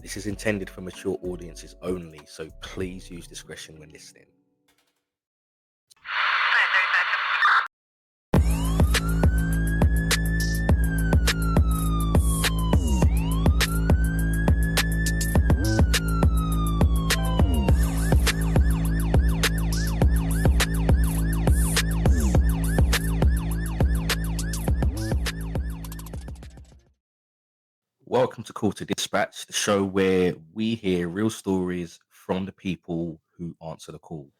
This is intended for mature audiences only, so please use discretion when listening. Welcome to Call to Dispatch, the show where we hear real stories from the people who answer the call.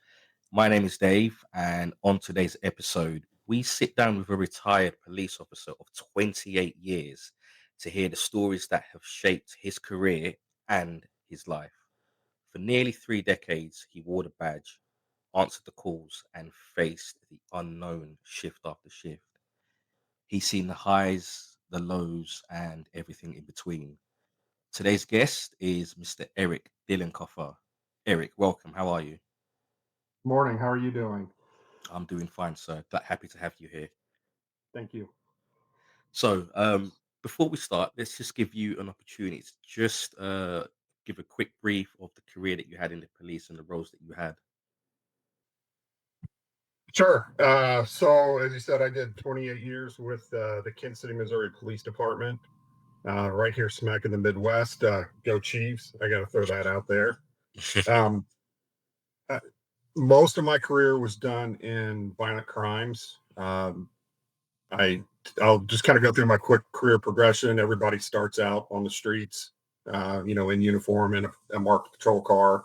My name is Dave, and on today's episode, we sit down with a retired police officer of 28 years to hear the stories that have shaped his career and his life. For nearly 3 decades, he wore the badge, answered the calls, and faced the unknown shift after shift. He's seen the highs, the lows, and everything in between. Today's guest is Mr. Eric Dillenkoffer. Eric, welcome. How are you? Morning. How are you doing? I'm doing fine, sir. Happy to have you here. Thank you. So, before we start, let's just give you an opportunity to just give a quick brief of the career that you had in the police and the roles that you had. Sure. So, as you said, I did 28 years with the Kansas City, Missouri Police Department, right here, smack in the Midwest. Go Chiefs! I got to throw that out there. Um, uh, Most of my career was done in violent crimes. I'll just kind of go through my quick career progression. Everybody starts out on the streets, in uniform in a marked patrol car.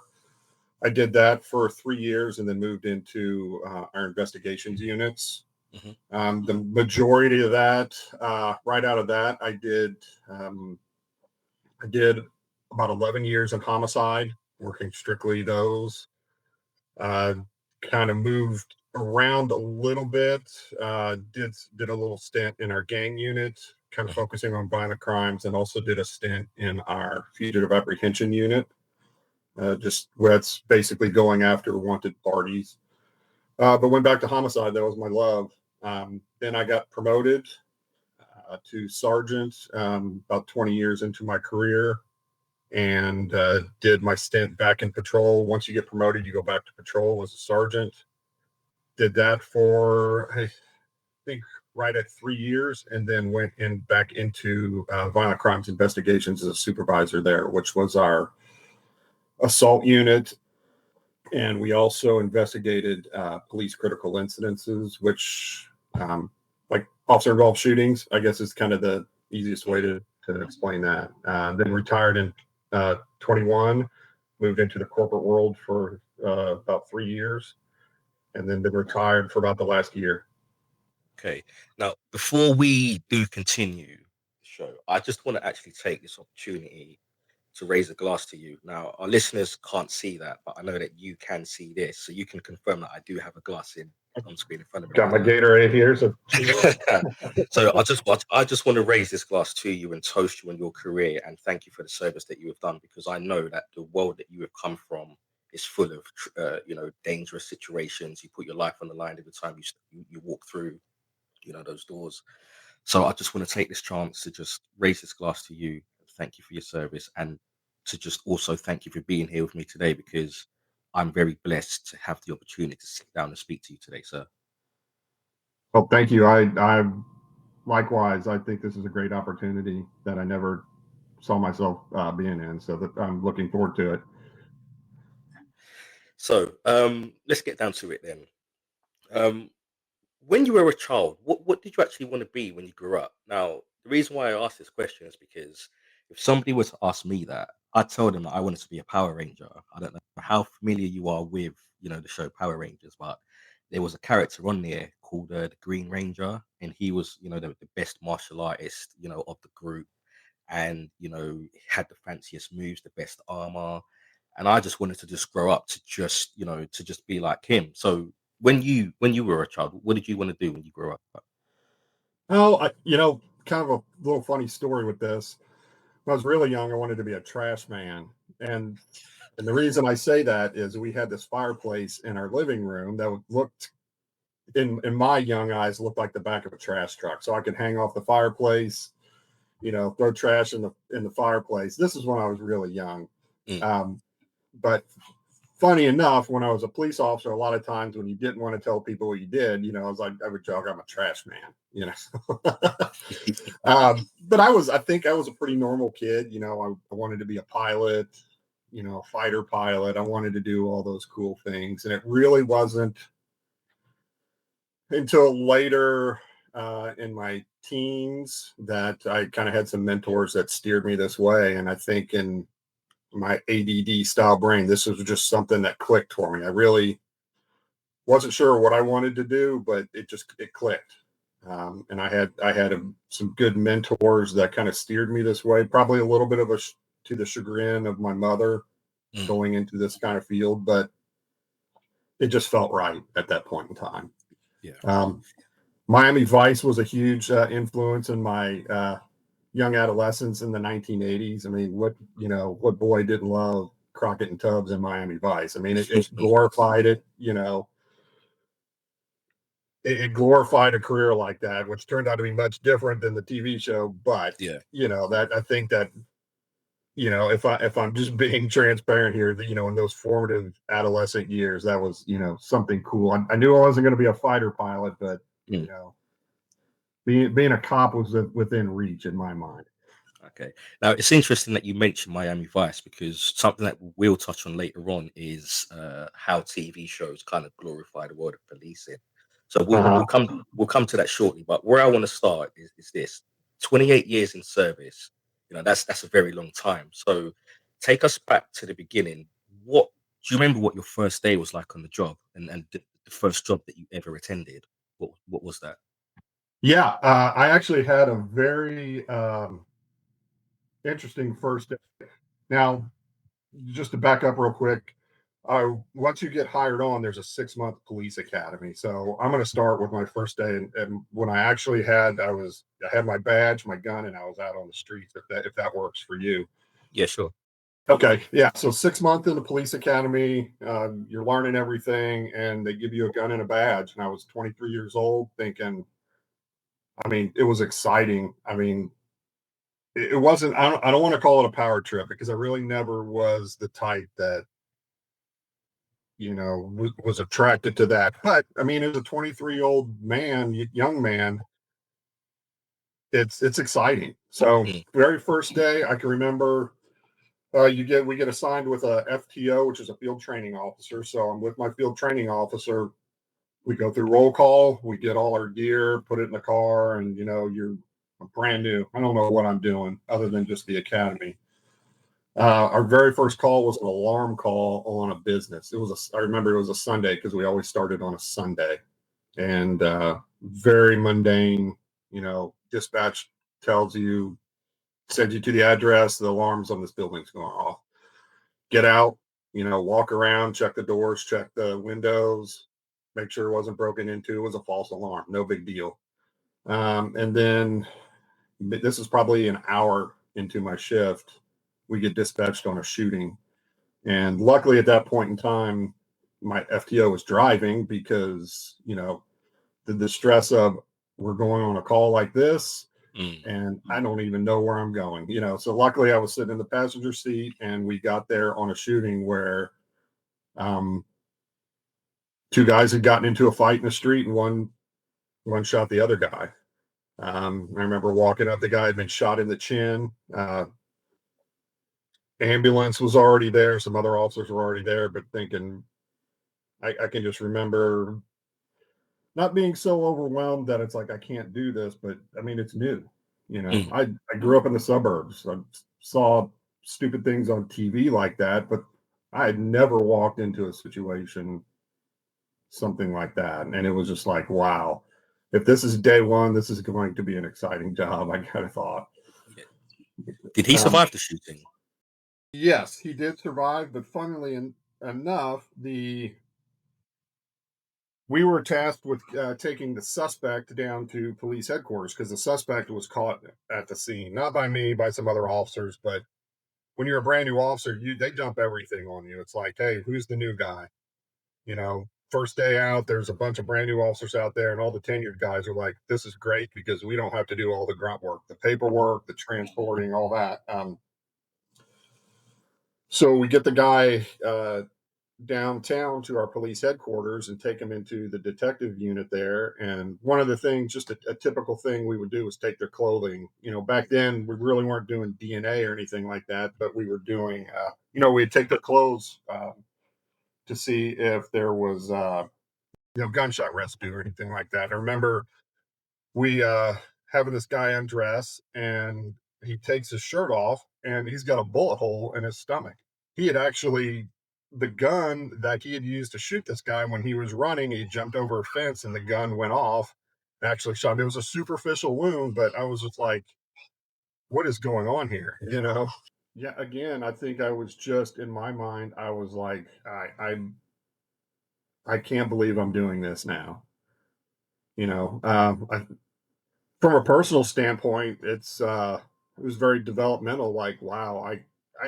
I did that for 3 years and then moved into our investigations units. Mhm. The majority of that, right out of that, I did about 11 years in homicide, working strictly those. Uh, Kind of moved around a little bit. Did a little stint in our gang unit, kind of Mhm. focusing on violent crimes, and also did a stint in our fugitive apprehension unit. Just where it's basically going after wanted parties. But went back to homicide. That was my love. Then I got promoted to sergeant about 20 years into my career, and did my stint back in patrol. Once you get promoted, you go back to patrol as a sergeant. Did that for, I think, right at 3 years, and then went in back into violent crimes investigations as a supervisor there, which was our assault unit. And we also investigated police critical incidences, which, like officer involved shootings, I guess is kind of the easiest way to explain that. Then retired in 21, moved into the corporate world for about 3 years, and then been retired for about the last year. Okay. Now, before we do continue the show, I just want to actually take this opportunity to raise a glass to you. Now, our listeners can't see that, but I know that you can see this, so you can confirm that I do have a glass in on screen in front of me Got right my Gatorade here, so cheers. now. So I just want to raise this glass to you and toast you on your career and thank you for the service that you have done, because I know that the world that you have come from is full of dangerous situations. You put your life on the line every time you walk through those doors. So I just want to take this chance to just raise this glass to you. Thank you for your service, and to just also thank you for being here with me today, because I'm very blessed to have the opportunity to sit down and speak to you today, sir. Well, thank you. I likewise. I think this is a great opportunity that I never saw myself being in. So that I'm looking forward to it. So let's get down to it then. Um, when you were a child, what did you actually want to be when you grew up? Now, the reason why I asked this question is because if somebody were to ask me that, I'd tell them that I wanted to be a Power Ranger. I don't know how familiar you are with, the show Power Rangers, but there was a character on there called the Green Ranger, and he was, the best martial artist, of the group, and had the fanciest moves, the best armor, and I just wanted to just grow up to just to just be like him. So when you were a child, what did you want to do when you grew up? Oh, kind of a little funny story with this. When I was really young, I wanted to be a trash man, and the reason I say that is we had this fireplace in our living room that looked, in my young eyes, looked like the back of a trash truck. So I could hang off the fireplace throw trash in the fireplace. This is when I was really young. Mm. Um, but funny enough, when I was a police officer, a lot of times when you didn't want to tell people what you did, I was like, I would joke, I'm a trash man. But I think I was a pretty normal kid. I wanted to be a pilot, fighter pilot. I wanted to do all those cool things. And it really wasn't until later in my teens that I kind of had some mentors that steered me this way. And I think in my ADD style brain, this was just something that clicked for me. I really wasn't sure what I wanted to do, but it clicked. And I had some good mentors that kind of steered me this way. Probably a little bit of to the chagrin of my mother Mm. going into this kind of field, but it just felt right at that point in time. Yeah. Um, Miami Vice was a huge influence in my young adolescence in the 1980s. I mean, what boy didn't love Crockett and Tubbs and Miami Vice? I mean, it glorified it. It glorified a career like that, which turned out to be much different than the TV show. But Yeah. that I think that if I'm just being transparent here, that in those formative adolescent years, that was something cool. I knew I wasn't going to be a fighter pilot, but you Mm. know being a cop was within reach in my mind. Okay. Now it's interesting that you mentioned Miami Vice because something that we'll touch on later on is how TV shows kind of glorify the world of policing. So we'll Uh-huh. we'll come to that shortly. But where I want to start is this: 28 years in service. That's a very long time. So take us back to the beginning. What do you remember? What your first day was like on the job, and the first job that you ever attended? What was that? Yeah, I actually had a very interesting first day. Now, just to back up real quick, once you get hired on, there's a 6-month police academy. So I'm going to start with my first day, and when I actually I had my badge, my gun, and I was out on the streets. If that works for you. Yeah, sure. Okay, yeah. So 6 months in the police academy, you're learning everything, and they give you a gun and a badge. And I was 23 years old, thinking, I mean, it was exciting. I mean, it wasn't. I don't want to call it a power trip because I really never was the type that was attracted to that. But I mean, as a 23-year-old man, young man, it's exciting. So Mm. very first day, I can remember we get assigned with a FTO, which is a field training officer. So I'm with my field training officer. We go through roll call. We get all our gear, put it in the car, and you're brand new. I don't know what I'm doing other than just the academy. Our very first call was an alarm call on a business. I remember it was a Sunday because we always started on a Sunday, and very mundane. Dispatch tells you, sends you to the address. The alarms on this building's going off. Get out. Walk around, check the doors, check the windows, make sure it wasn't broken into. It was a false alarm. No big deal. And then this is probably an hour into my shift. We get dispatched on a shooting. And luckily at that point in time, my FTO was driving because, the stress of we're going on a call like this Mm. and I don't even know where I'm going, So luckily I was sitting in the passenger seat and we got there on a shooting where um, two guys had gotten into a fight in the street and one shot the other guy. I remember walking up, the guy had been shot in the chin. Ambulance was already there. Some other officers were already there, but thinking, I can just remember not being so overwhelmed that it's like, I can't do this, but I mean, it's new. Mm. I grew up in the suburbs. I saw stupid things on TV like that, but I had never walked into a situation, something like that. And it was just like, wow, if this is day one, this is going to be an exciting job, I kind of thought. Yeah. Did he Um, survive the shooting? yes, he did survive, but enough, we were tasked with taking the suspect down to police headquarters because the suspect was caught at the scene, not by me, by some other officers. But when you're a brand new officer, they dump everything on you. It's like, hey, who's the new guy? You know, first day out, there's a bunch of brand new officers out there, and all the tenured guys are like, "This is great because we don't have to do all the grunt work, the paperwork, the transporting, all that." So we get the guy downtown to our police headquarters and take him into the detective unit there. And one of the things, just a typical thing we would do was take their clothing. Back then we really weren't doing DNA or anything like that, but we were doing, we'd take their clothes to see if there was, gunshot residue or anything like that. I remember we having this guy undress, and he takes his shirt off and he's got a bullet hole in his stomach. He had actually, the gun that he had used to shoot this guy, when he was running, he jumped over a fence and the gun went off and actually shot him. It was a superficial wound, but I was just like, what is going on here? Yeah, again, I think I was just, in my mind, I was like, I can't believe I'm doing this now. From a personal standpoint, it was very developmental. Like, wow,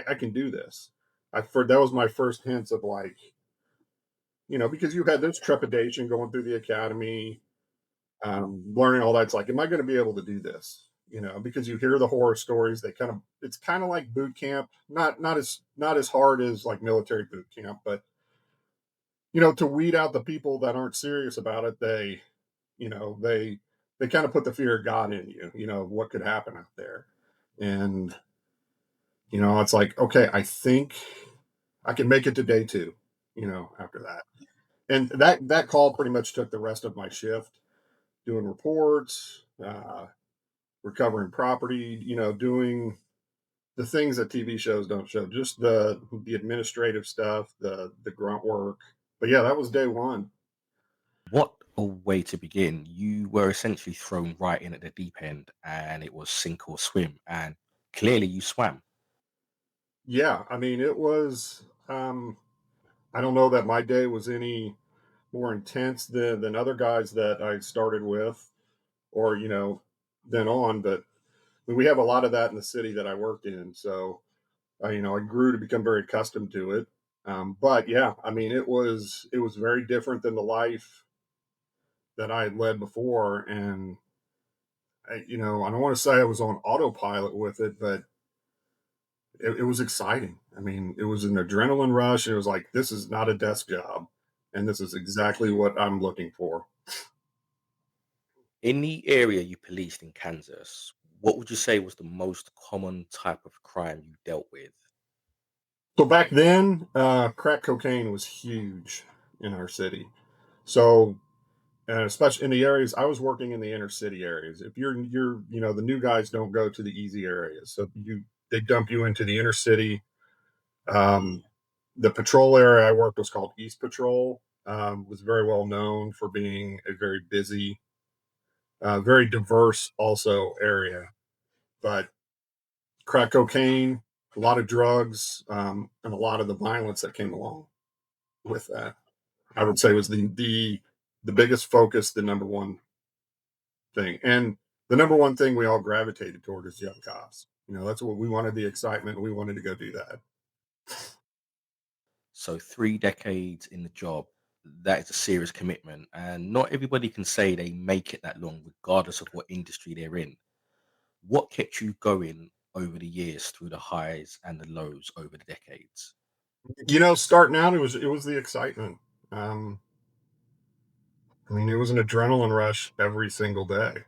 I can do this. That was my first hints of, like, because you had this trepidation going through the academy, learning all that. It's like, am I going to be able to do this? Because you hear the horror stories. It's kind of like boot camp, not as hard as like military boot camp, but to weed out the people that aren't serious about it, you know, they they kind of put the fear of God in you, what could happen out there. And it's like, okay, I think I can make it to day two, after that. And that call pretty much took the rest of my shift, doing reports, recovering property, doing the things that TV shows don't show, just the administrative stuff, the grunt work. But yeah, that was day one. What a way to begin. You were essentially thrown right in at the deep end, and it was sink or swim. And clearly you swam. Yeah, I mean, it was. I don't know that my day was any more intense than other guys that I started with, or then on. But I mean, we have a lot of that in the city that I worked in, so I grew to become very accustomed to it. But yeah, I mean, it was very different than the life that I had led before, and I don't want to say I was on autopilot with it, but it was exciting. I mean, it was an adrenaline rush. It was like, this is not a desk job, and this is exactly what I'm looking for. In the area you policed in Kansas, what would you say was the most common type of crime you dealt with? So back then, crack cocaine was huge in our city. So, especially in the areas I was working in, the inner city areas. If the new guys don't go to the easy areas, so they dump you into the inner city. Um, the patrol area I worked was called East Patrol. Was very well known for being a very busy, very diverse also area. But crack cocaine, a lot of drugs, and a lot of the violence that came along with that, I would say, was the biggest focus, the number one thing. And the number one thing we all gravitated toward is young cops. That's what we wanted, the excitement. We wanted to go do that. So 3 decades in the job, that is a serious commitment. And not everybody can say they make it that long, regardless of what industry they're in. What kept you going over the years through the highs and the lows over the decades? Starting out, it was the excitement. Um, I mean, it was an adrenaline rush every single day.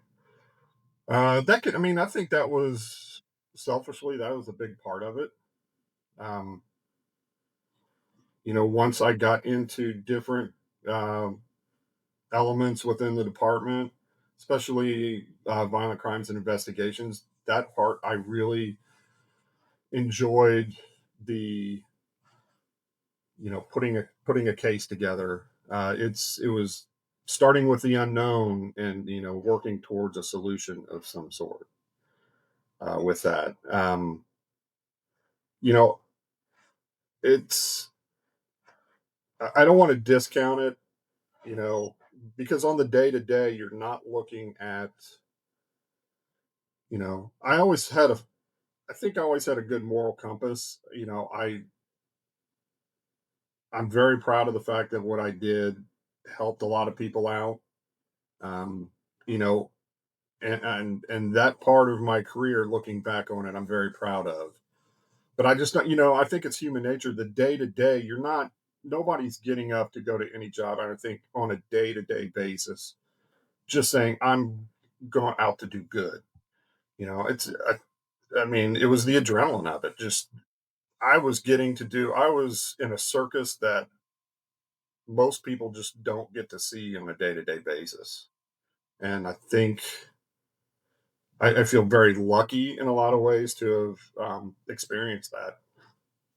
I mean, I think that was, selfishly, that was a big part of it. Um, once I got into different um, elements within the department, especially violent crimes and investigations, that part I really enjoyed, the putting a case together. It was starting with the unknown and working towards a solution of some sort with that. You know, it's I don't want to discount it, you know, because on the day to day, you're not looking at, I always had I think I always had a good moral compass. I'm very proud of the fact that what I did. helped a lot of people out. Um, you know, and that part of my career, looking back on it, I'm very proud of. But I just don't, I think it's human nature. The day to day, you're not, nobody's getting up to go to any job. I think on a day to day basis, just saying I'm going out to do good. I mean, it was the adrenaline of it. Just I was in a circus that most people just don't get to see on a day to day basis. And I think I feel very lucky in a lot of ways to have experienced that.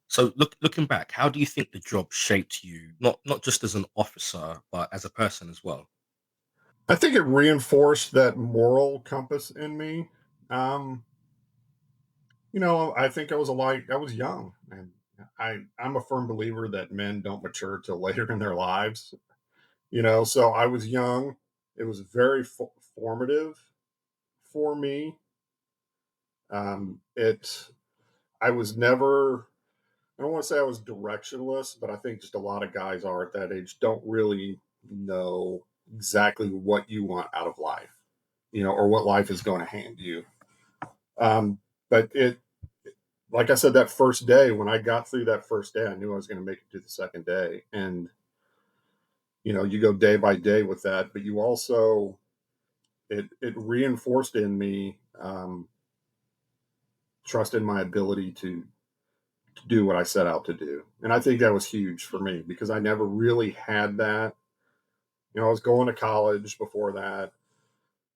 So looking back, how do you think the job shaped you, not just as an officer, but as a person as well? I think it reinforced that moral compass in me. Um, I think I was young, and I'm a firm believer that men don't mature till later in their lives. So I was young. It was very formative for me. It I was never I don't want to say I was directionless, but I think just a lot of guys are at that age don't really know exactly what you want out of life, or what life is going to hand you. Um, but like I said, that first day, when I got through that first day, I knew I was going to make it to the second day. And, you go day by day with that, but you also, it reinforced in me trust in my ability to do what I set out to do. And I think that was huge for me because I never really had that. I was going to college before that,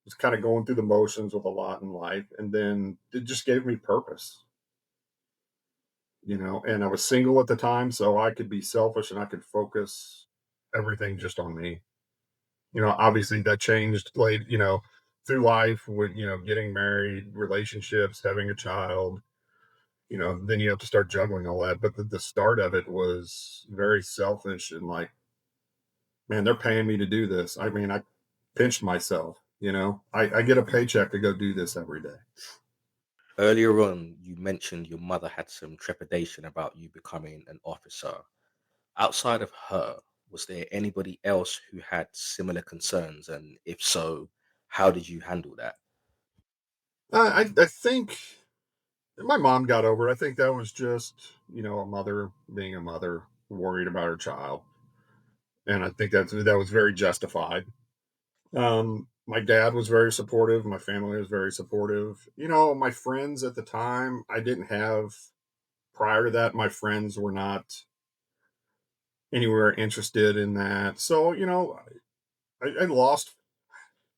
was kind of going through the motions with a lot in life. And then it just gave me purpose, and I was single at the time, so I could be selfish and I could focus everything just on me. Obviously that changed late, through life with, getting married, relationships, having a child, then you have to start juggling all that. But the start of it was very selfish and like, man, they're paying me to do this. I mean, I pinched myself, I get a paycheck to go do this every day. Earlier on, you mentioned your mother had some trepidation about you becoming an officer. Outside of her, was there anybody else who had similar concerns? And if so, how did you handle that? I think my mom got over it. I think that was just, a mother being a mother, worried about her child. And I think that was very justified. My dad was very supportive. My family was very supportive. My friends at the time, I didn't have, prior to that, my friends were not anywhere interested in that. So, I lost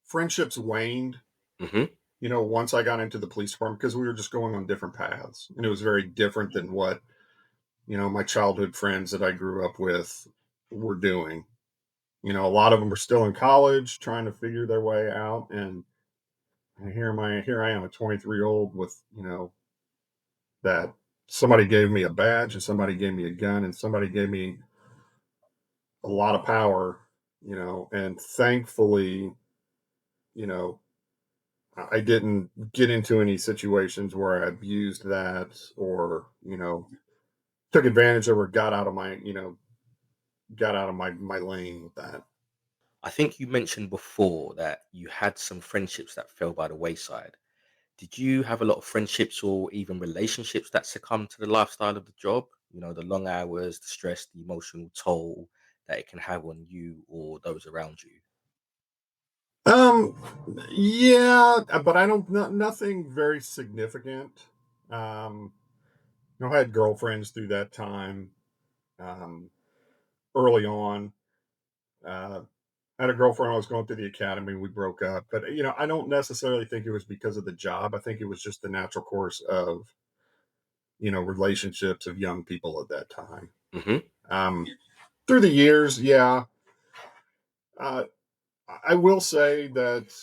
friendships waned, Hmm. once I got into the police department because we were just going on different paths. And it was very different than what, my childhood friends that I grew up with were doing. A lot of them are still in college trying to figure their way out. And here I am, a 23-year-old with, that somebody gave me a badge and somebody gave me a gun and somebody gave me a lot of power, and thankfully, you know, I didn't get into any situations where I abused that or, took advantage of or got out of my lane with that. I think you mentioned before that you had some friendships that fell by the wayside. Did you have a lot of friendships or even relationships that succumbed to the lifestyle of the job? The long hours, the stress, the emotional toll that it can have on you or those around you. Um, yeah, but I don't, nothing very significant. Um, I had girlfriends through that time. Um, early on, uh, I had a girlfriend. I was going through the academy. We broke up, but I don't necessarily think it was because of the job. I think it was just the natural course of relationships of young people at that time. Hmm. Um, through the years, yeah, uh, I will say that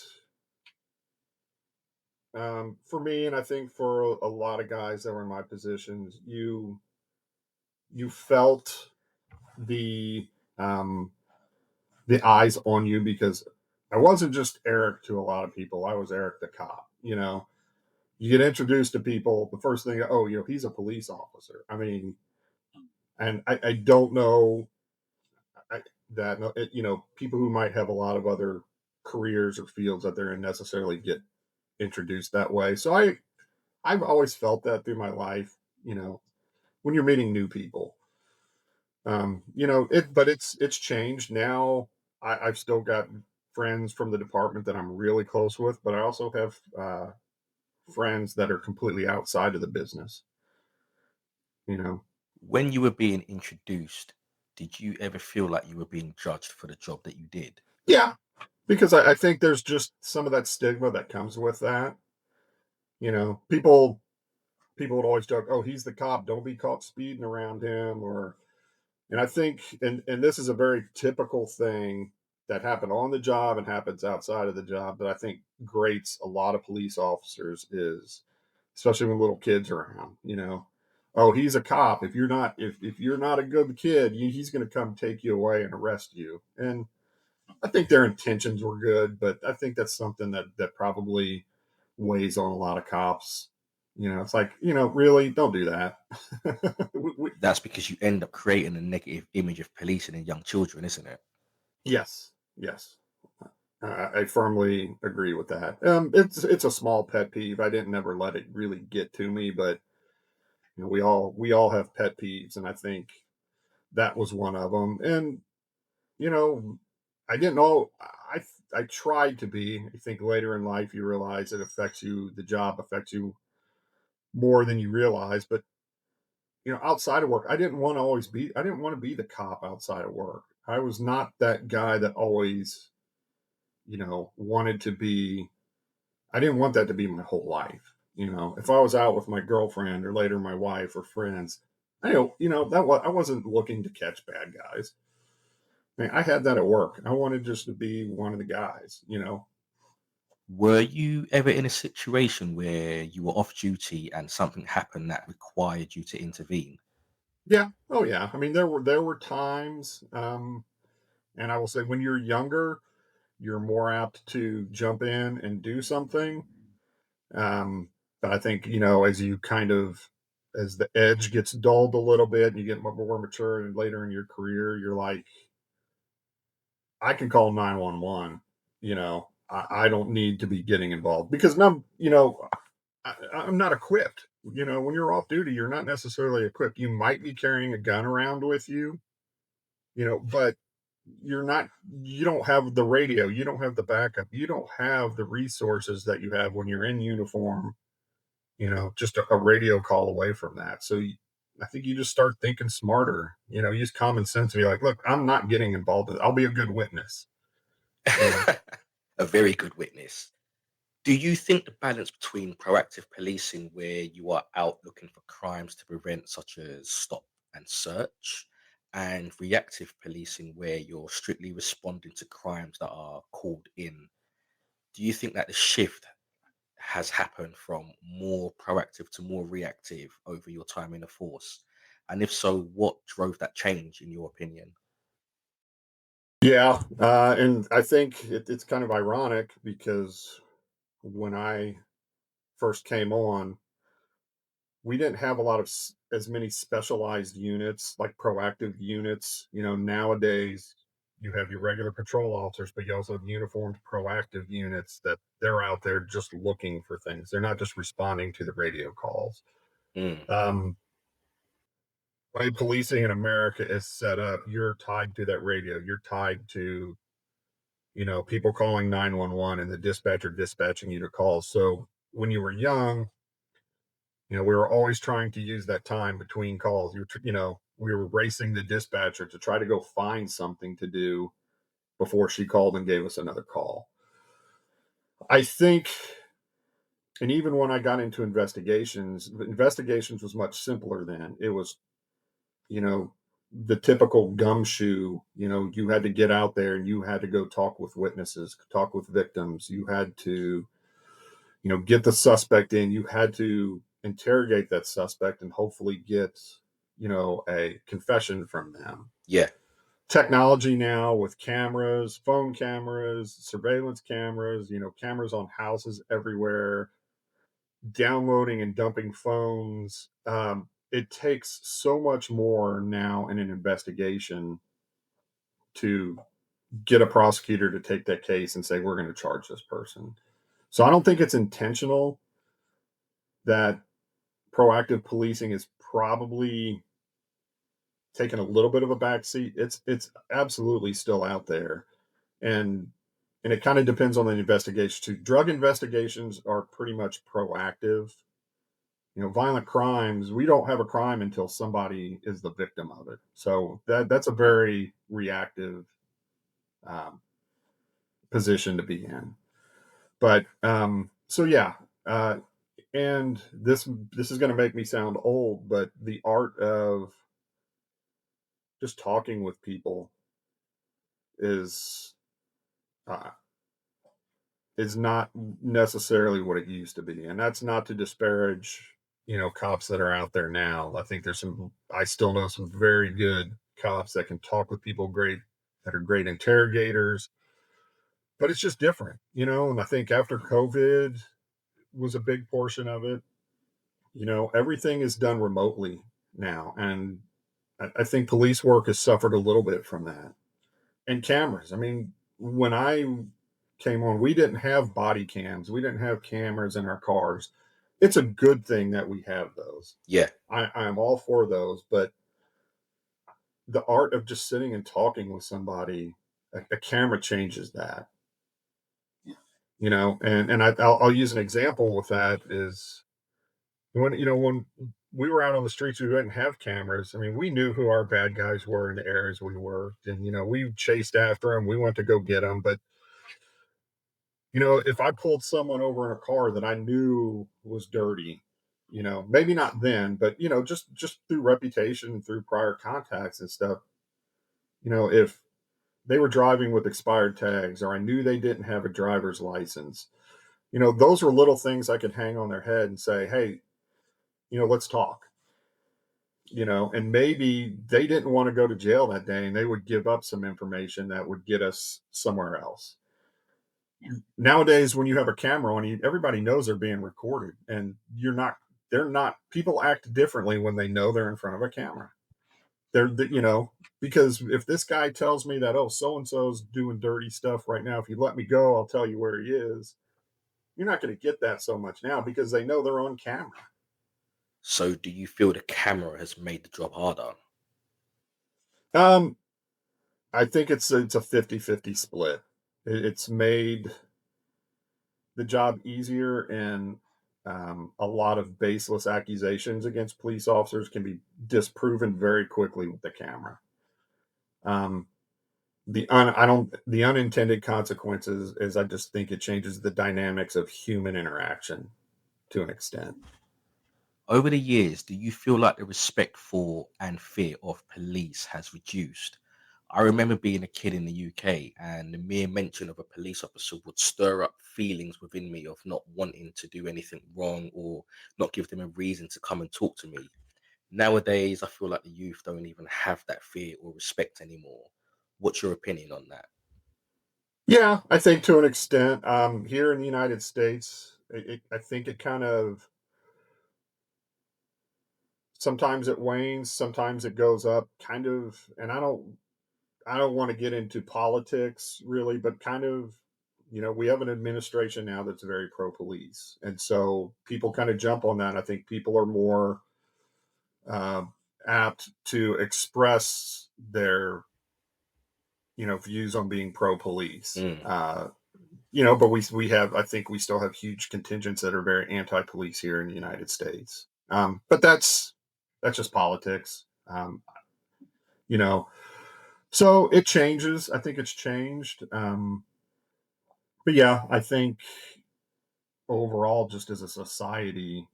for me, and I think for a lot of guys that were in my positions, you felt the um, the eyes on you because I wasn't just Eric to a lot of people. I was Eric the cop. You get introduced to people, the first thing, oh, he's a police officer. I mean, and I don't know. that people who might have a lot of other careers or fields that they're in necessarily get introduced that way. So I've always felt that through my life. You know, when you're meeting new people, but it's changed now. I've still got friends from the department that I'm really close with, but I also have friends that are completely outside of the business. You know, When you were being introduced, did you ever feel like you were being judged for the job that you did? yeah, because I think there's just some of that stigma that comes with that. People would always joke, "Oh, he's the cop. Don't be caught speeding around him." And I think, and this is a very typical thing that happened on the job and happens outside of the job that I think grates a lot of police officers is, especially when little kids are around. Oh, he's a cop. If you're not a good kid, he's going to come take you away and arrest you. And I think their intentions were good, but I think that's something that probably weighs on a lot of cops. It's like, really, don't do that. That's because you end up creating a negative image of policing in young children, isn't it? Yes, yes, I firmly agree with that. It's a small pet peeve. I didn't never let it really get to me, but we all have pet peeves, and I think that was one of them. And you know, I didn't know. I tried to be. I think later in life you realize it affects you. The job affects you more than you realize. But outside of work, I didn't want to always be. I didn't want to be the cop outside of work. I was not that guy that always, wanted to be. I didn't want that to be my whole life. If I was out with my girlfriend or later my wife or friends, I wasn't looking to catch bad guys. I mean, I had that at work. I wanted just to be one of the guys. Were you ever in a situation where you were off duty and something happened that required you to intervene? Yeah. Oh yeah. I mean, there were times, and I will say when you're younger, you're more apt to jump in and do something. Um, but I think as the edge gets dulled a little bit, and you get more mature, and later in your career, you're like, I can call 911. I don't need to be getting involved because now, I'm not equipped. When you're off duty, you're not necessarily equipped. You might be carrying a gun around with you, but you're not, you don't have the radio, you don't have the backup, you don't have the resources that you have when you're in uniform, just a radio call away from that. So I think you just start thinking smarter, use common sense and be like, look, I'm not getting involved with it. I'll be a good witness, you know. A very good witness. Do you think the balance between proactive policing, where you are out looking for crimes to prevent, such as stop and search, and reactive policing, where you're strictly responding to crimes that are called in, do you think that the shift has happened from more proactive to more reactive over your time in the force? And if so, what drove that change, in your opinion? Yeah, and I think it's kind of ironic because when I first came on, we didn't have a lot of as many specialized units like proactive units. Nowadays you have your regular patrol officers, but you also have uniformed proactive units that they're out there just looking for things. They're not just responding to the radio calls. Mm, Um, way policing in America is set up, you're tied to that radio. You're tied to people calling 911 and the dispatcher dispatching you to calls. So when you were young, we were always trying to use that time between calls. We were racing the dispatcher to try to go find something to do before she called and gave us another call. I think, and even when I got into investigations was much simpler then. It was, you know, the typical gumshoe, you had to get out there and you had to go talk with witnesses, talk with victims. You had to, get the suspect in. You had to interrogate that suspect and hopefully get, a confession from them. yeah. Technology now with cameras, phone cameras, surveillance cameras, cameras on houses everywhere, downloading and dumping phones. It takes so much more now in an investigation to get a prosecutor to take that case and say, we're going to charge this person. So I don't think it's intentional that proactive policing is probably taken a little bit of a backseat. It's absolutely still out there. And and it kind of depends on the investigation too. Drug investigations are pretty much proactive. Violent crimes, we don't have a crime until somebody is the victim of it. So that's a very reactive um, position to be in. But so yeah, uh, and this is going to make me sound old, but the art of just talking with people is uh, is not necessarily what it used to be, and that's not to disparage cops that are out there now. I think I still know some very good cops that can talk with people great, that are great interrogators, but it's just different, and I think after COVID was a big portion of it. Everything is done remotely now, and I think police work has suffered a little bit from that. And cameras. I mean, when I came on, we didn't have body cams. We didn't have cameras in our cars. It's a good thing that we have those. Yeah. I'm all for those, but the art of just sitting and talking with somebody, a camera changes that. I'll use an example with that is when we were out on the streets, we didn't have cameras. I mean, we knew who our bad guys were in the areas we worked, and we chased after them. We went to go get them, but if I pulled someone over in a car that I knew was dirty, maybe not then, but just through reputation, through prior contacts and stuff, if they were driving with expired tags or I knew they didn't have a driver's license, those were little things I could hang on their head and say, hey, let's talk. And maybe they didn't want to go to jail that day and they would give up some information that would get us somewhere else. Nowadays, when you have a camera on you, everybody knows they're being recorded, and they're not, people act differently when they know they're in front of a camera. Because if this guy tells me that, oh, so and so's doing dirty stuff right now, if you let me go, I'll tell you where he is. You're not going to get that so much now because they know they're on camera. So do you feel the camera has made the job harder? Um, I think it's a 50-50 split. It's made the job easier, and a lot of baseless accusations against police officers can be disproven very quickly with the camera. Um, the unintended consequences is I just think it changes the dynamics of human interaction to an extent. Over the years, do you feel like the respect for and fear of police has reduced? I remember being a kid in the UK, and the mere mention of a police officer would stir up feelings within me of not wanting to do anything wrong or not give them a reason to come and talk to me. Nowadays, I feel like the youth don't even have that fear or respect anymore. What's your opinion on that? Yeah, I think to an extent, here in the United States, I think it kind of sometimes it wanes, sometimes it goes up, kind of, and I don't want to get into politics really, but kind of, we have an administration now that's very pro police. And so people kind of jump on that. I think people are more uh, apt to express their, views on being pro police. Mm. But we have, I think we still have huge contingents that are very anti police here in the United States. But that's just politics. You know, so it changes. I think it's changed. But yeah, I think overall, just as a society,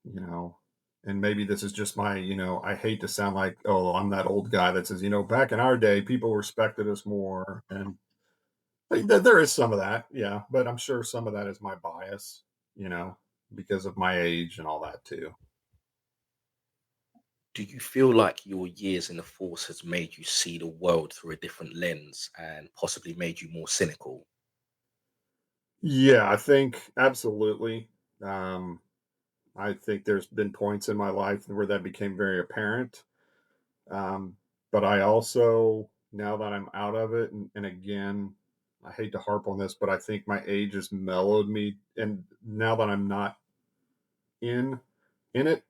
you know, and maybe this is just my, I hate to sound like, oh, I'm that old guy that says, back in our day, people respected us more. And there is some of that. Yeah. But I'm sure some of that is my bias, you know, because of my age and all that too. Do you feel like your years in the force has made you see the world through a different lens and possibly made you more cynical? Yeah. I think absolutely. Um, I think there's been points in my life where that became very apparent. Um, but I also now that I'm out of it, and again, I hate to harp on this, but I think my age has mellowed me, and now that I'm not in it,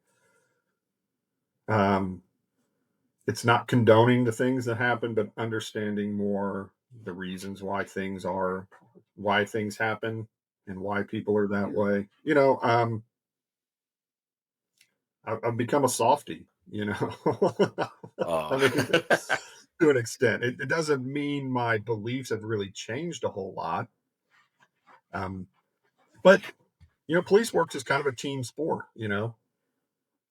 um, it's not condoning the things that happen, but understanding more the reasons why things happen, and why people are that way. I've become a softie. I Oh, mean, to an extent, it doesn't mean my beliefs have really changed a whole lot. Um, but police work is kind of a team sport.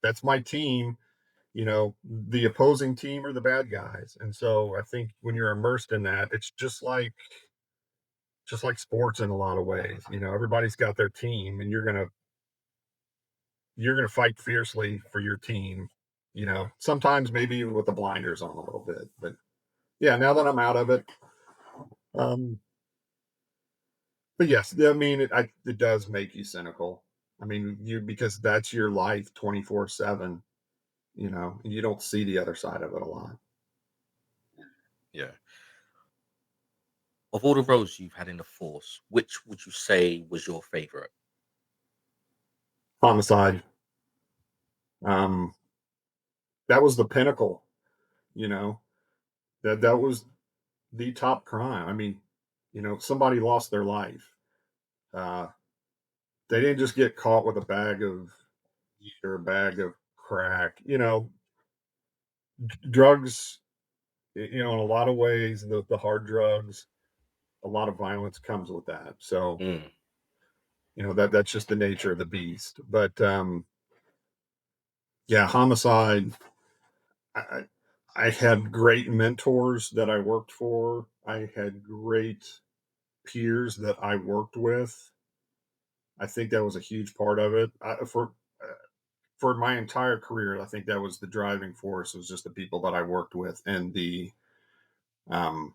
That's my team. The opposing team are the bad guys, and so I think when you're immersed in that, it's just like sports in a lot of ways. Everybody's got their team, and you're gonna fight fiercely for your team. Sometimes maybe even with the blinders on a little bit, but yeah, now that I'm out of it, um, but yes, I mean, it does make you cynical. I mean, because that's your life 24/7. And you don't see the other side of it a lot. yeah. Of all the roles you've had in the force, which would you say was your favorite? Homicide, um, that was the pinnacle. You know that was the top crime. I mean, somebody lost their life. Uh, they didn't just get caught with a bag of weed or a bag of crack. Drugs. In a lot of ways, the hard drugs, a lot of violence comes with that. So Mm, that's just the nature of the beast. But yeah, homicide. I, I had great mentors that I worked for. I had great peers that I worked with. I think that was a huge part of it. For my entire career, I think that was the driving force. Was just the people that I worked with and um,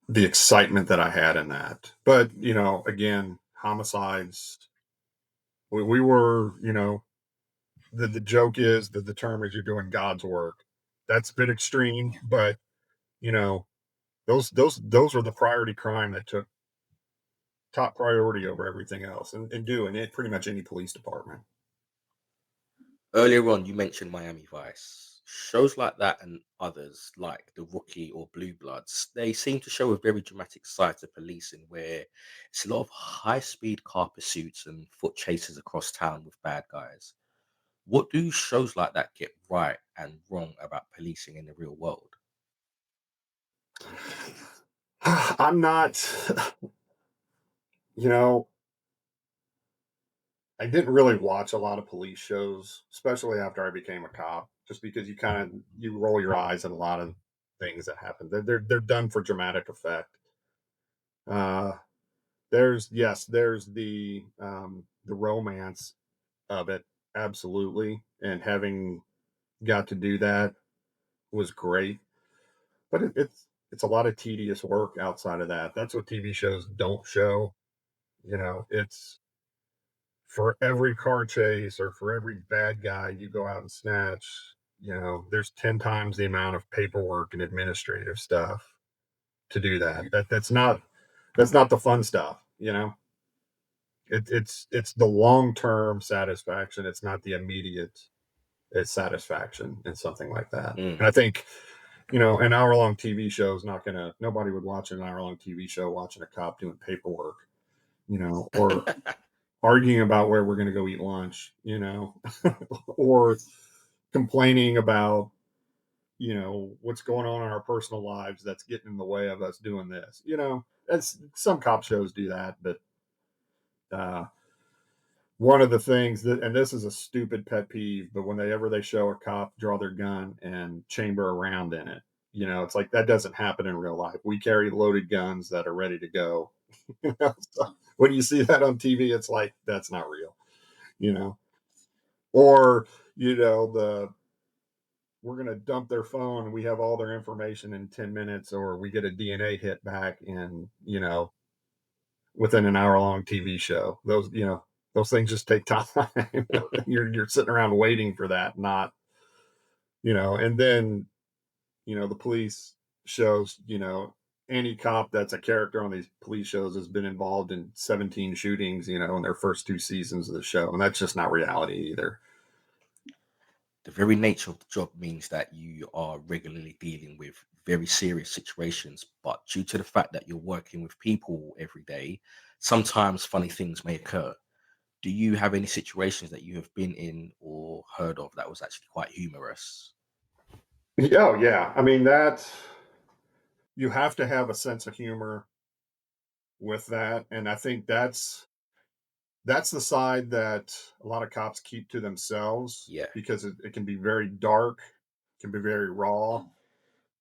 the excitement that I had in that. But again, homicides. We were, the joke is that the term is you're doing God's work. That's a bit extreme, but you know those are the priority crime that took top priority over everything else, and doing it pretty much any police department. Earlier on, you mentioned Miami Vice. Shows like that and others like The Rookie or Blue Bloods, they seem to show a very dramatic side to policing where it's a lot of high speed car pursuits and foot chases across town with bad guys. What do shows like that get right and wrong about policing in the real world? I'm not, you know, I didn't really watch a lot of police shows, especially after I became a cop, just because you roll your eyes at a lot of things that happen. They're done for dramatic effect. Uh, there's the romance of it, absolutely, and having got to do that was great. But it's a lot of tedious work outside of that. That's what TV shows don't show. It's for every car chase or for every bad guy you go out and snatch, there's 10 times the amount of paperwork and administrative stuff to do that. That's not the fun stuff. It's the long-term satisfaction. It's not the immediate satisfaction in something like that. Mm. And I think, an hour-long TV show is not gonna nobody would watch an hour-long TV show watching a cop doing paperwork, or arguing about where we're going to go eat lunch, or complaining about, what's going on in our personal lives that's getting in the way of us doing this. That's some cop shows do that, but uh, one of the things that, and this is a stupid pet peeve, but whenever they show a cop draw their gun and chamber a round in it, it's like that doesn't happen in real life. We carry loaded guns that are ready to go. So when you see that on TV, it's like that's not real. You know, or the we're going to dump their phone and we have all their information in 10 minutes, or we get a DNA hit back in within an hour long TV show. Those things just take time. you're sitting around waiting for that, not and then The police shows, any cop that's a character on these police shows has been involved in 17 shootings, in their first 2 seasons of the show. And that's just not reality either. The very nature of the job means that you are regularly dealing with very serious situations, but due to the fact that you're working with people every day, sometimes funny things may occur. Do you have any situations that you have been in or heard of that was actually quite humorous? Oh, yeah. I mean, you have to have a sense of humor with that. And I think that's the side that a lot of cops keep to themselves Yeah. because it can be very dark, can be very raw.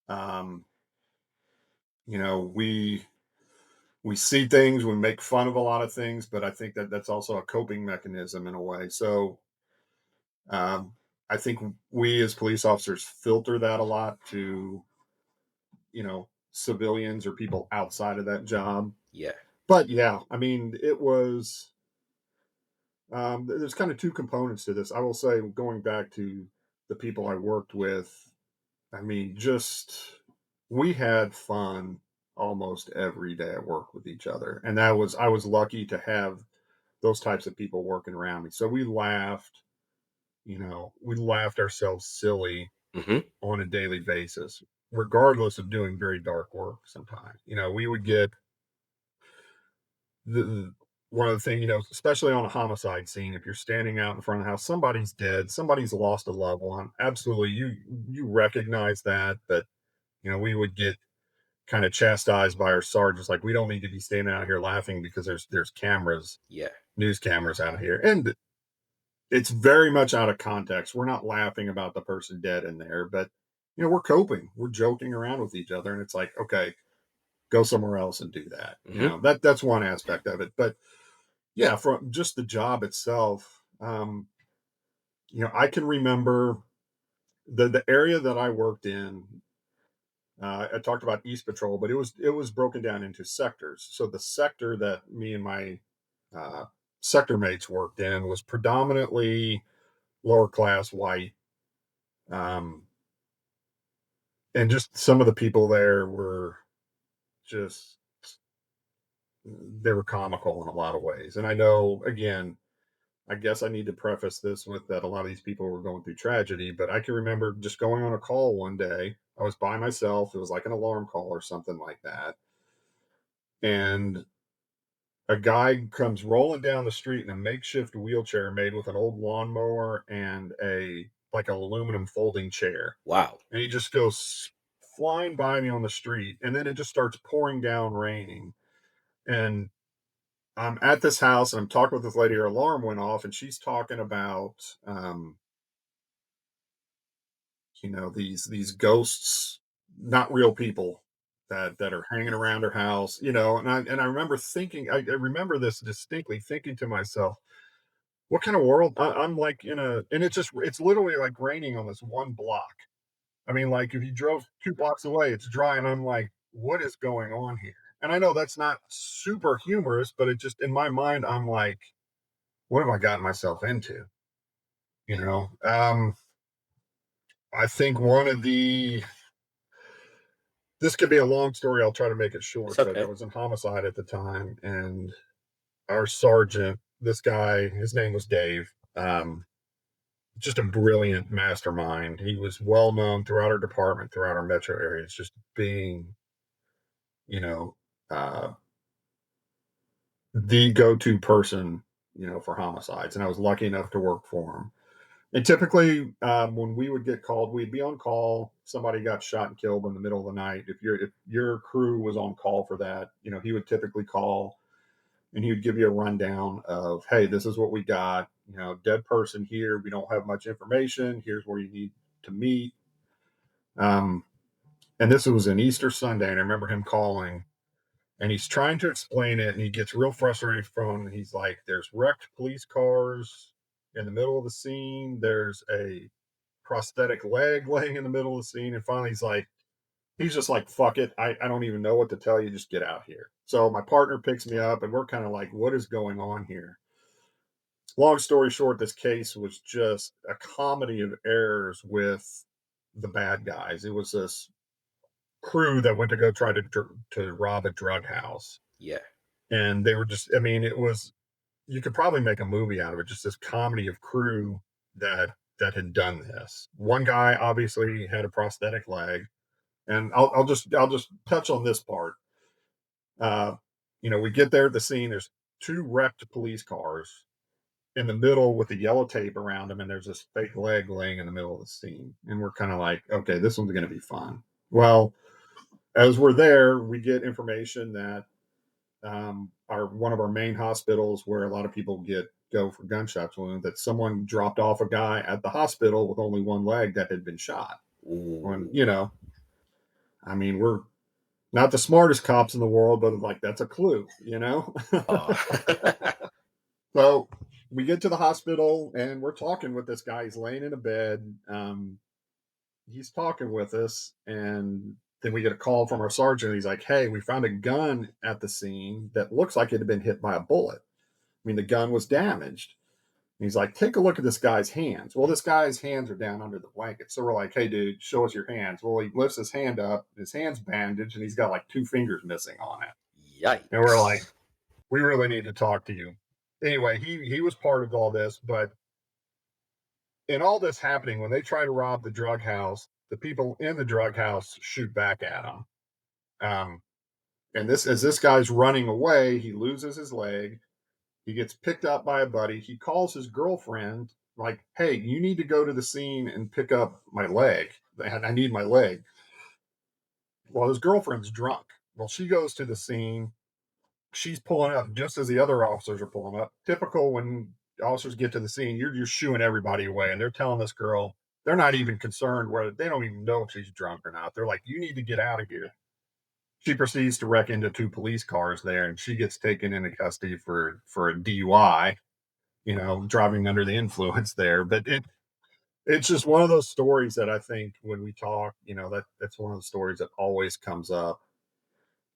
Um, we see things, we make fun of a lot of things, but I think that that's also a coping mechanism in a way. So um, I think we as police officers filter that a lot to civilians or people outside of that job. Yeah. But yeah, I mean, it was. There's kind of two components to this. I will say, going back to the people I worked with, I mean, just we had fun almost every day at work with each other. And I was lucky to have those types of people working around me. So we laughed ourselves silly Hmm. on a daily basis, regardless of doing very dark work sometimes. We would get the one of the things, especially on a homicide scene, if you're standing out in front of the house, somebody's dead, somebody's lost a loved one. Absolutely, you recognize that, but we would get kind of chastised by our sergeants, like we don't need to be standing out here laughing because there's cameras, Yeah. news cameras out here, and it's very much out of context. We're not laughing about the person dead in there, but we're coping, we're joking around with each other, and it's like, okay, go somewhere else and do that. Hmm. That's one aspect of it, but yeah, from just the job itself, I can remember the area that I worked in. I talked about East Patrol, but it was broken down into sectors. So the sector that me and my uh, sector mates worked in was predominantly lower class white, um, and just some of the people there were just they were comical in a lot of ways. And I know, again, I guess I need to preface this with that a lot of these people were going through tragedy, but I can remember just going on a call one day. I was by myself. It was like an alarm call or something like that. And a guy comes rolling down the street in a makeshift wheelchair made with an old lawnmower and a like an aluminum folding chair. Wow. And he just goes flying by me on the street. And then it just starts pouring down raining. And I'm at this house and I'm talking with this lady. Her alarm went off, and she's talking about these ghosts, not real people that are hanging around her house, and I remember thinking, I remember this distinctly, thinking to myself, what kind of world I'm like in a and it's literally like raining on this one block. I mean, like if you drove 2 blocks away, it's dry, and I'm like, what is going on here? And I know that's not super humorous, but it just in my mind, I'm like, what have I gotten myself into? You know, I think one of the this could be a long story. I'll try to make it It's short, but I okay. was in homicide at the time, and our sergeant, this guy, his name was Dave. Just a brilliant mastermind. He was well known throughout our department, throughout our metro areas, just being, you know, uh, the go-to person, for homicides. And I was lucky enough to work for him. And typically, when we would get called, we'd be on call. Somebody got shot and killed in the middle of the night. If your crew was on call for that, he would typically call and he would give you a rundown of, hey, this is what we got. Dead person here. We don't have much information. Here's where you need to meet. Um, and this was an Easter Sunday, and I remember him calling, and he's trying to explain it, and he gets real frustrated from. He's like, "There's wrecked police cars in the middle of the scene. There's a prosthetic leg laying in the middle of the scene," and finally he's just like, "Fuck it, I don't even know what to tell you. Just get out here." So my partner picks me up, and we're kind of like, "What is going on here?" Long story short, this case was just a comedy of errors with the bad guys. It was this crew that went to go try to rob a drug house, Yeah. and they were just. I mean, it was you could probably make a movie out of it. Just this comedy of crew that had done this. One guy obviously had a prosthetic leg, and I'll just touch on this part. Uh, we get there at the scene. There's two wrecked police cars in the middle with the yellow tape around them, and there's this fake leg laying in the middle of the scene. And we're kind of like, okay, this one's going to be fun. Well, as we're there, we get information that our one of our main hospitals, where a lot of people go for gunshot wounds, that someone dropped off a guy at the hospital with only one leg that had been shot. When Ooh. I mean, we're not the smartest cops in the world, but like that's a clue. Ah. So we get to the hospital and we're talking with this guy. He's laying in a bed. He's talking with us, and then we get a call from our sergeant. He's like, "Hey, we found a gun at the scene that looks like it had been hit by a bullet. I mean, the gun was damaged." And he's like, "Take a look at this guy's hands." Well, this guy's hands are down under the blanket. So we're like, "Hey, dude, show us your hands." Well, he lifts his hand up, his hand's bandaged, and he's got like two fingers missing on it. And we're like, Yikes. "We really need to talk to you." Anyway, he was part of all this, but in all this happening, when they try to rob the drug house, the people in the drug house shoot back at them. Um, and this guy's running away, he loses his leg. He gets picked up by a buddy. He calls his girlfriend, like, "Hey, you need to go to the scene and pick up my leg. I need my leg." Well, his girlfriend's drunk. Well, she goes to the scene. She's pulling up just as the other officers are pulling up. Typical when officers get to the scene, you're just shooing everybody away. And they're telling this girl, they're not even concerned whether they don't even know if she's drunk or not. They're like, "You need to get out of here." She proceeds to wreck into two police cars there, and she gets taken into custody for a DUI, driving under the influence there. But it's just one of those stories that I think when we talk, that's one of the stories that always comes up.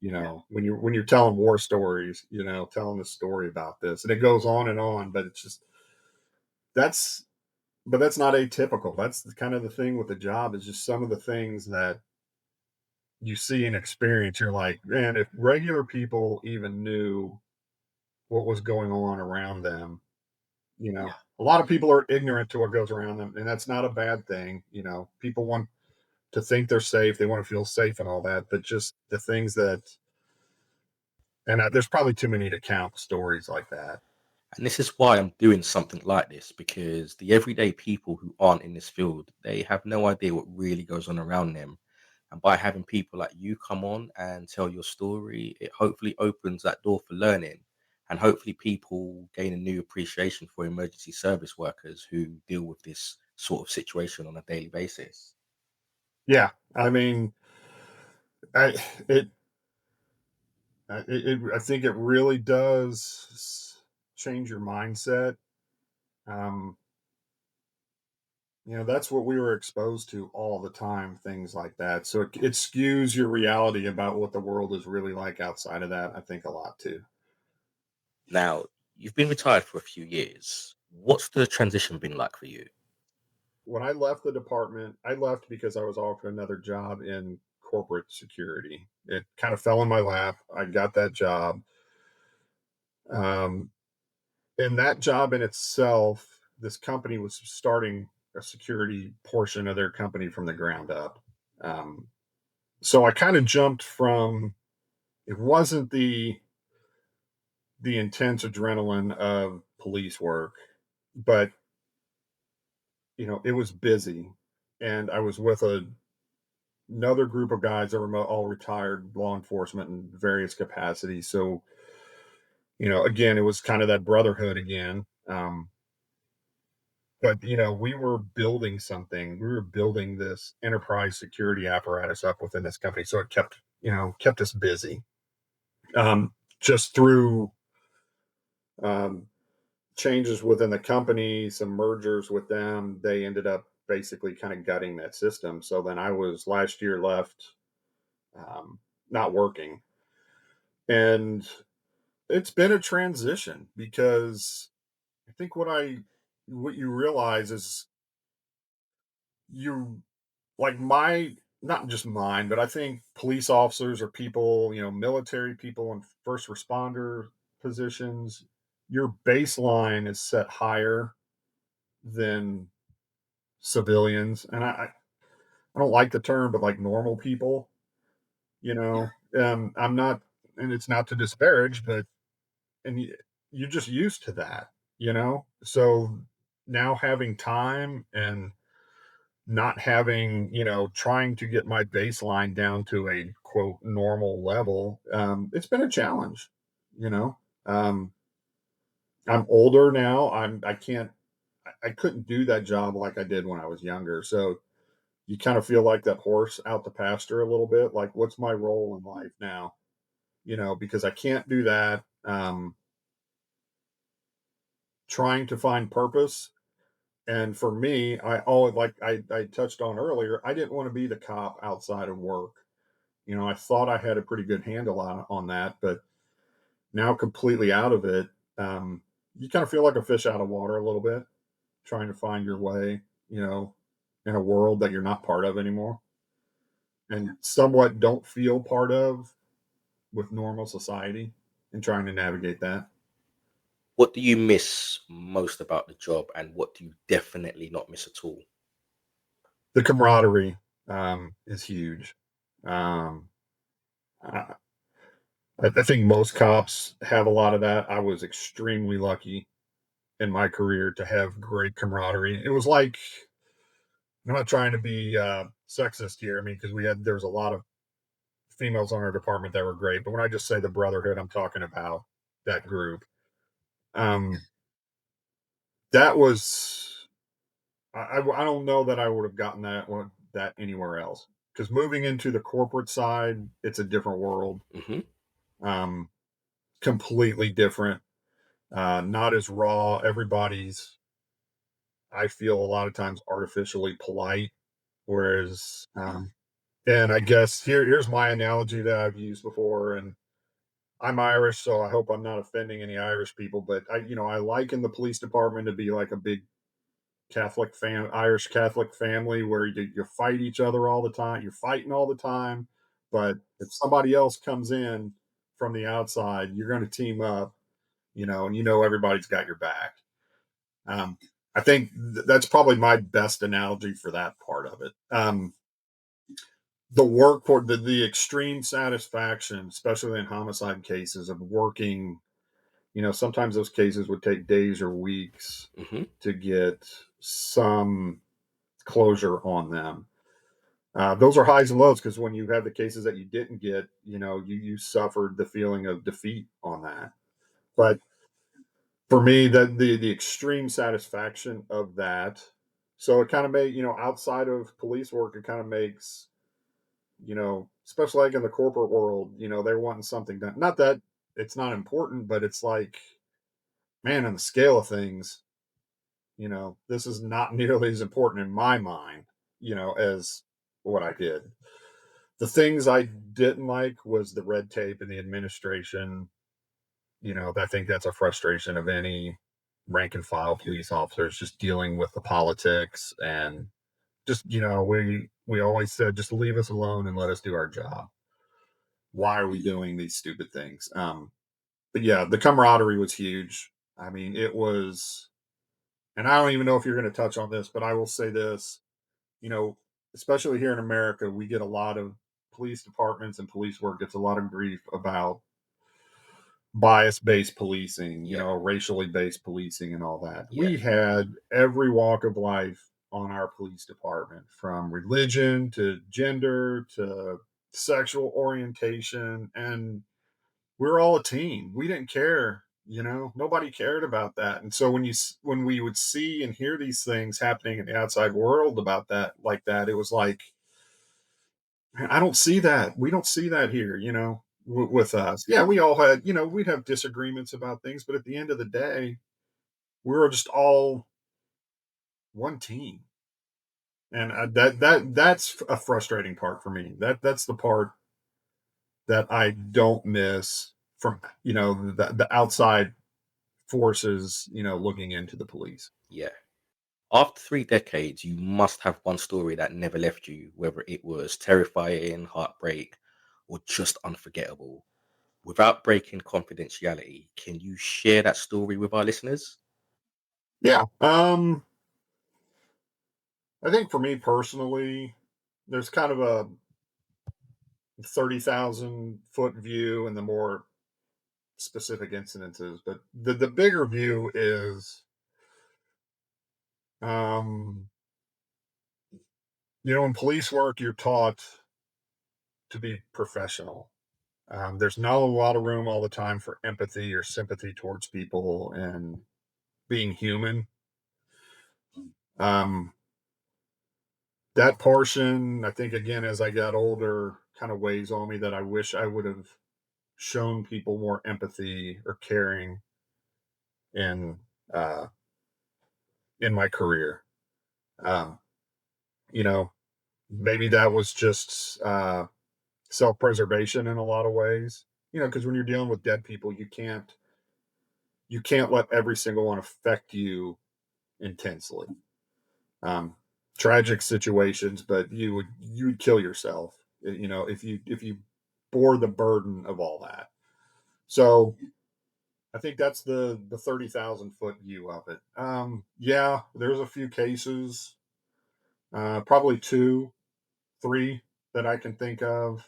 When you're telling war stories, telling the story about this, and it goes on and on. But it's just that's that's not atypical. That's kind of the thing with the job, is just some of the things that you see and experience. You're like, man, if regular people even knew what was going on around them, Yeah. a lot of people are ignorant to what goes around them, and that's not a bad thing. People want to think they're safe, they want to feel safe and all that, but just the things that, and there's probably too many to count stories like that. And this is why I'm doing something like this, because the everyday people who aren't in this field, they have no idea what really goes on around them. And by having people like you come on and tell your story, it hopefully opens that door for learning. And hopefully, people gain a new appreciation for emergency service workers who deal with this sort of situation on a daily basis. Yeah, I mean, I it I think it really does change your mindset. Um, that's what we were exposed to all the time, things like that. So it skews your reality about what the world is really like outside of that, I think, a lot too. Now, you've been retired for a few years. What's the transition been like for you? When I left the department, I left because I was offered another job in corporate security. It kind of fell in my lap. I got that job. Um, and that job in itself, this company was starting a security portion of their company from the ground up. Um, so I kind of jumped from, it wasn't the intense adrenaline of police work, but it was busy, and I was with another group of guys that were all retired law enforcement in various capacities. So, again, it was kind of that brotherhood again. But we were building something. We were building this enterprise security apparatus up within this company, so it kept us busy. Just through um, changes within the company, some mergers with them, they ended up basically kind of gutting that system. So then I was last year left, um, not working, and it's been a transition because I think what you realize is you like my not just mine, but I think police officers or people, military people and first responder positions, your baseline is set higher than civilians. And I don't like the term, but like normal people, you know, I'm not, and it's not to disparage, but and you're just used to that, So now having time and not having, trying to get my baseline down to a quote normal level, it's been a challenge, you know. Um, I'm older now. I couldn't do that job like I did when I was younger. So you kind of feel like that horse out the pasture a little bit. Like, what's my role in life now? Because I can't do that. Trying to find purpose. And for me, I touched on earlier, I didn't want to be the cop outside of work. I thought I had a pretty good handle on that, but now completely out of it, um, you kind of feel like a fish out of water a little bit, trying to find your way, you know, in a world that you're not part of anymore and somewhat don't feel part of with normal society and trying to navigate that. What do you miss most about the job, and what do you definitely not miss at all? The camaraderie is huge. Um, I, I think most cops have a lot of that. I was extremely lucky in my career to have great camaraderie. It was like, I'm not trying to be sexist here. I mean, because there was a lot of females on our department that were great, but when I just say the brotherhood, I'm talking about that group. Um, that was I don't know that I would have gotten that anywhere else because moving into the corporate side, it's a different world, Hmm. um, completely different, not as raw. Everybody's, I feel a lot of times artificially polite, whereas and I guess here's my analogy that I've used before, and I'm Irish, so I hope I'm not offending any Irish people, but I liken the police department to be like a big Irish Catholic family where you fight each other all the time. You're fighting all the time, but if somebody else comes in from the outside, you're going to team up, and everybody's got your back. Um, I think that's probably my best analogy for that part of it. The work for the extreme satisfaction, especially in homicide cases, of working. Sometimes those cases would take days or weeks Hmm. to get some closure on them. Those are highs and lows because when you have the cases that you didn't get, you suffered the feeling of defeat on that. But for me, that the extreme satisfaction of that, so it kind of made outside of police work, it kind of makes especially like in the corporate world, they're wanting something done. Not that it's not important, but it's like, man, on the scale of things, this is not nearly as important in my mind, as what I did. The things I didn't like was the red tape and the administration. I think that's a frustration of any rank and file police officers just dealing with the politics and just, we always said just leave us alone and let us do our job. Why are we doing these stupid things? But yeah, the camaraderie was huge. I mean, it was, and I don't even know if you're going to touch on this, but I will say this, you know, especially here in America, we get a lot of police departments and police work gets a lot of grief about bias based policing, Yeah, racially based policing and all that. yeah, We had every walk of life on our police department from religion to gender to sexual orientation. And we're all a team. We didn't care, nobody cared about that. And so when we would see and hear these things happening in the outside world about that, like that, it was like, I don't see that. We don't see that here, with us. Yeah, we all had, we'd have disagreements about things, but at the end of the day, we're just all one team. And that's a frustrating part for me. That's the part that I don't miss from, the outside forces, looking into the police. yeah. After 3 decades, you must have one story that never left you, whether it was terrifying, heartbreak, or just unforgettable. Without breaking confidentiality, can you share that story with our listeners? Yeah. I think for me personally, there's kind of a 30,000-foot view and the more specific incidences, but the bigger view is, um, in police work, you're taught to be professional. There's not a lot of room all the time for empathy or sympathy towards people and being human. Um, that portion, I think, again, as I got older, kind of weighs on me that I wish I would have shown people more empathy or caring in uh, in my career. Um, you know, maybe that was just self preservation in a lot of ways. Because when you're dealing with dead people, you can't let every single one affect you intensely. Um, Tragic situations, but you would kill yourself, if you bore the burden of all that. So I think that's the 30,000-foot view of it. Yeah, there's a few cases, probably two, three that I can think of.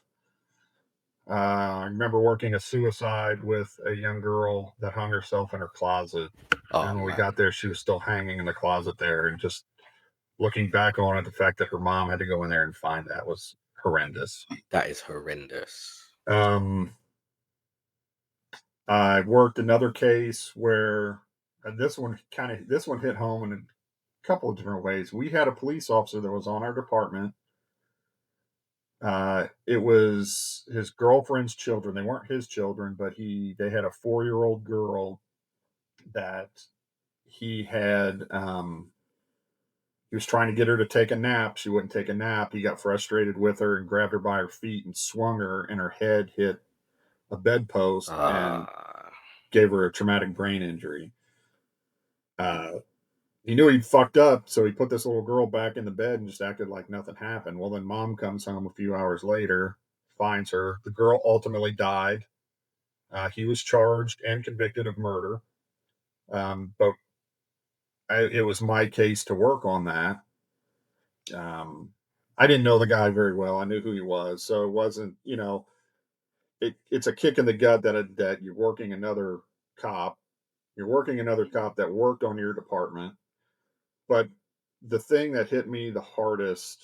I remember working a suicide with a young girl that hung herself in her closet. Oh And when we got man, there, she was still hanging in the closet there. And just looking back on it, the fact that her mom had to go in there and find that was horrendous. that is horrendous. Um, I worked another case where this one hit home in a couple of different ways. We had a police officer that was on our department. It was his girlfriend's children. They weren't his children, but they had a 4-year-old girl that he had. He was trying to get her to take a nap. She wouldn't take a nap. He got frustrated with her and grabbed her by her feet and swung her, and her head hit a bedpost and Ah, gave her a traumatic brain injury. Uh, he knew he'd fucked up, so he put this little girl back in the bed and just acted like nothing happened. Well, then mom comes home a few hours later, finds her. The girl ultimately died. He was charged and convicted of murder. But it was my case to work on that. Um, I didn't know the guy very well. I knew who he was, so it wasn't. It's a kick in the gut that you're working another cop. You're working another cop that worked on your department. But the thing that hit me the hardest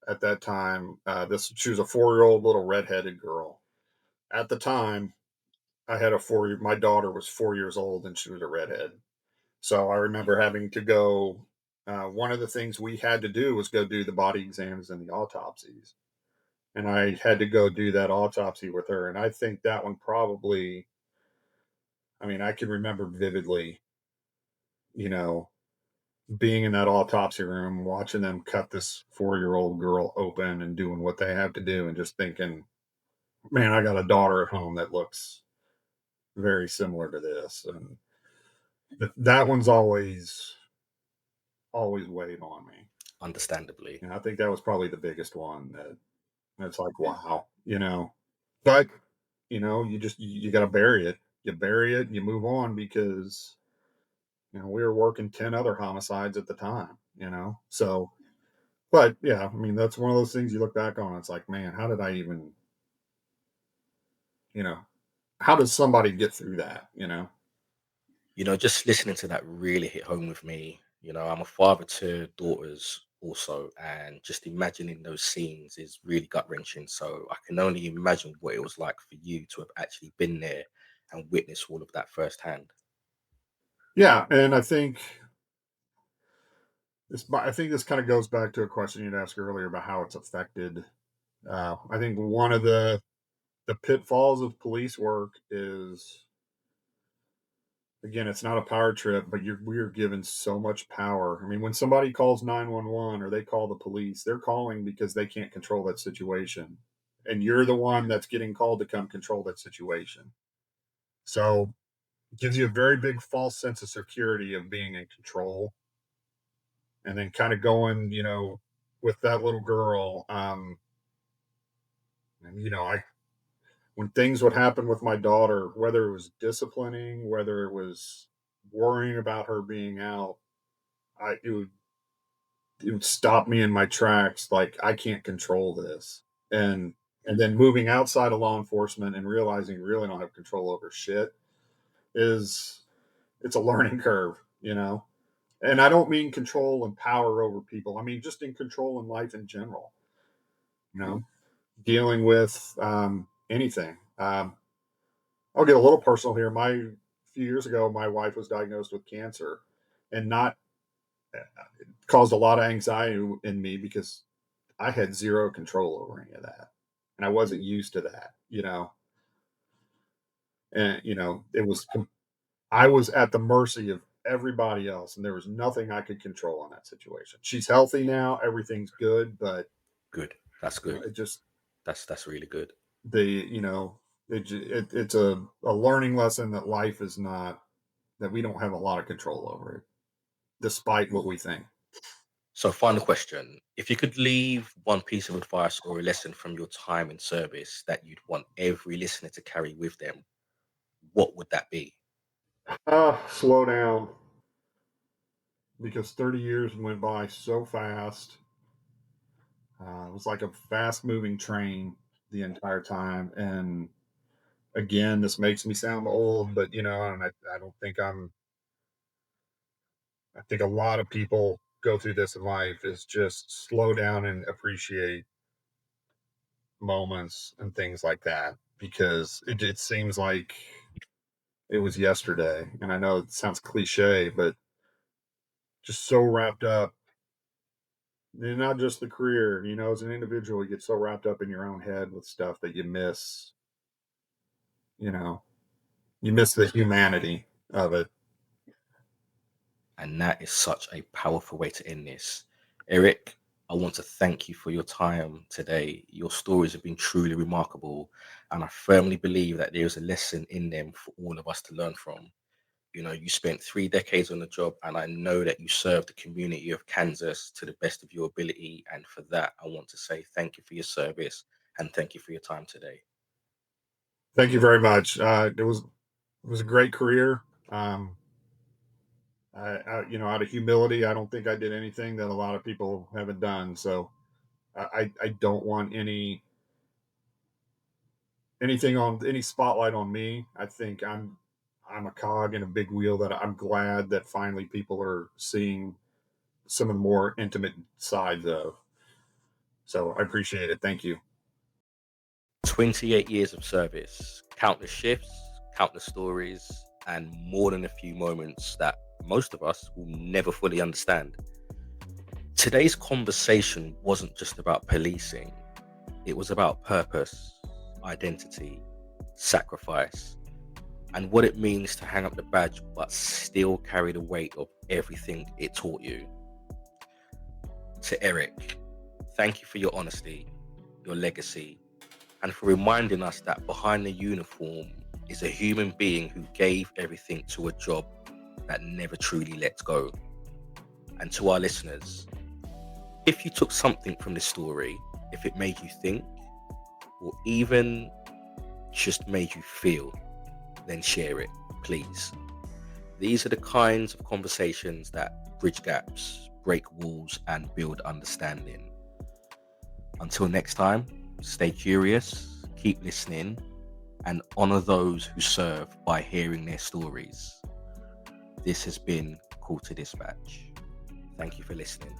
at that time, this she was a 4-year-old little redheaded girl. At the time, I had a 4 year. My daughter was 4 years old, and she was a redhead. So I remember having to go. One of the things we had to do was go do the body exams and the autopsies, and I had to go do that autopsy with her. And I think that one probably. I mean, I can remember vividly. You know, being in that autopsy room, watching them cut this 4-year-old girl open and doing what they have to do, and just thinking, man, I got a daughter at home that looks very similar to this. And that one's always weighed on me. understandably. And I think that was probably the biggest one that's like, wow. But you got to bury it. You bury it, and you move on because we were working 10 other homicides at the time. So, but yeah, I mean, that's one of those things you look back on. It's like, man, how did I even, you know, how does somebody get through that? Just listening to that really hit home with me. I'm a father to daughters also, and just imagining those scenes is really gut wrenching. So I can only imagine what it was like for you to have actually been there and witnessed all of that firsthand. Yeah. And I think this kind of goes back to a question you'd asked earlier about how it's affected. I think one of the pitfalls of police work is, again, it's not a power trip, but we're given so much power. I mean, when somebody calls 911 or they call the police, they're calling because they can't control that situation. And you're the one that's getting called to come control that situation. So it gives you a very big false sense of security of being in control. And then kind of going, with that little girl, and I when things would happen with my daughter, whether it was disciplining, whether it was worrying about her being out, it would stop me in my tracks. Like, I can't control this, and then moving outside of law enforcement and realizing you really don't have control over shit is it's a learning curve, And I don't mean control and power over people. I mean just in control in life in general. You know, dealing with anything. I'll get a little personal here. A few years ago, my wife was diagnosed with cancer, and not caused a lot of anxiety in me because I had zero control over any of that, and I wasn't used to that. And I was at the mercy of everybody else, and there was nothing I could control in that situation. She's healthy now, everything's good, but Good. That's good. it just That's really good. the it's a learning lesson that life is not that we don't have a lot of control over it, despite what we think. So, final question: if you could leave one piece of advice or a lesson from your time in service that you'd want every listener to carry with them, what would that be? Slow down, because 30 years went by so fast. It was like a fast moving train the entire time. And again, this makes me sound old, but and I don't think I think a lot of people go through this in life is just slow down and appreciate moments and things like that, because it seems like it was yesterday. And I know it sounds cliche, but just so wrapped up. And not just the career, as an individual, you get so wrapped up in your own head with stuff that you know, you miss the humanity of it. And that is such a powerful way to end this. Eric, I want to thank you for your time today. Your stories have been truly remarkable, and I firmly believe that there is a lesson in them for all of us to learn from. You spent 3 decades on the job, and I know that you served the community of Kansas to the best of your ability. And for that, I want to say thank you for your service and thank you for your time today. Thank you very much. It was a great career. Um, out of humility, I don't think I did anything that a lot of people haven't done. So I don't want anything on any spotlight on me. I think I'm a cog in a big wheel that I'm glad that finally people are seeing some of the more intimate sides of. So I appreciate it. Thank you. 28 years of service, countless shifts, countless stories, and more than a few moments that most of us will never fully understand. Today's conversation wasn't just about policing, it was about purpose, identity, sacrifice, and what it means to hang up the badge but still carry the weight of everything it taught you. To Eric, thank you for your honesty, your legacy, and for reminding us that behind the uniform is a human being who gave everything to a job that never truly lets go. And to our listeners, if you took something from this story, if it made you think, or even just made you feel, then share it, please. These are the kinds of conversations that bridge gaps, break walls, and build understanding. Until next time, stay curious, keep listening, and honor those who serve by hearing their stories. This has been Call to Dispatch. Thank you for listening.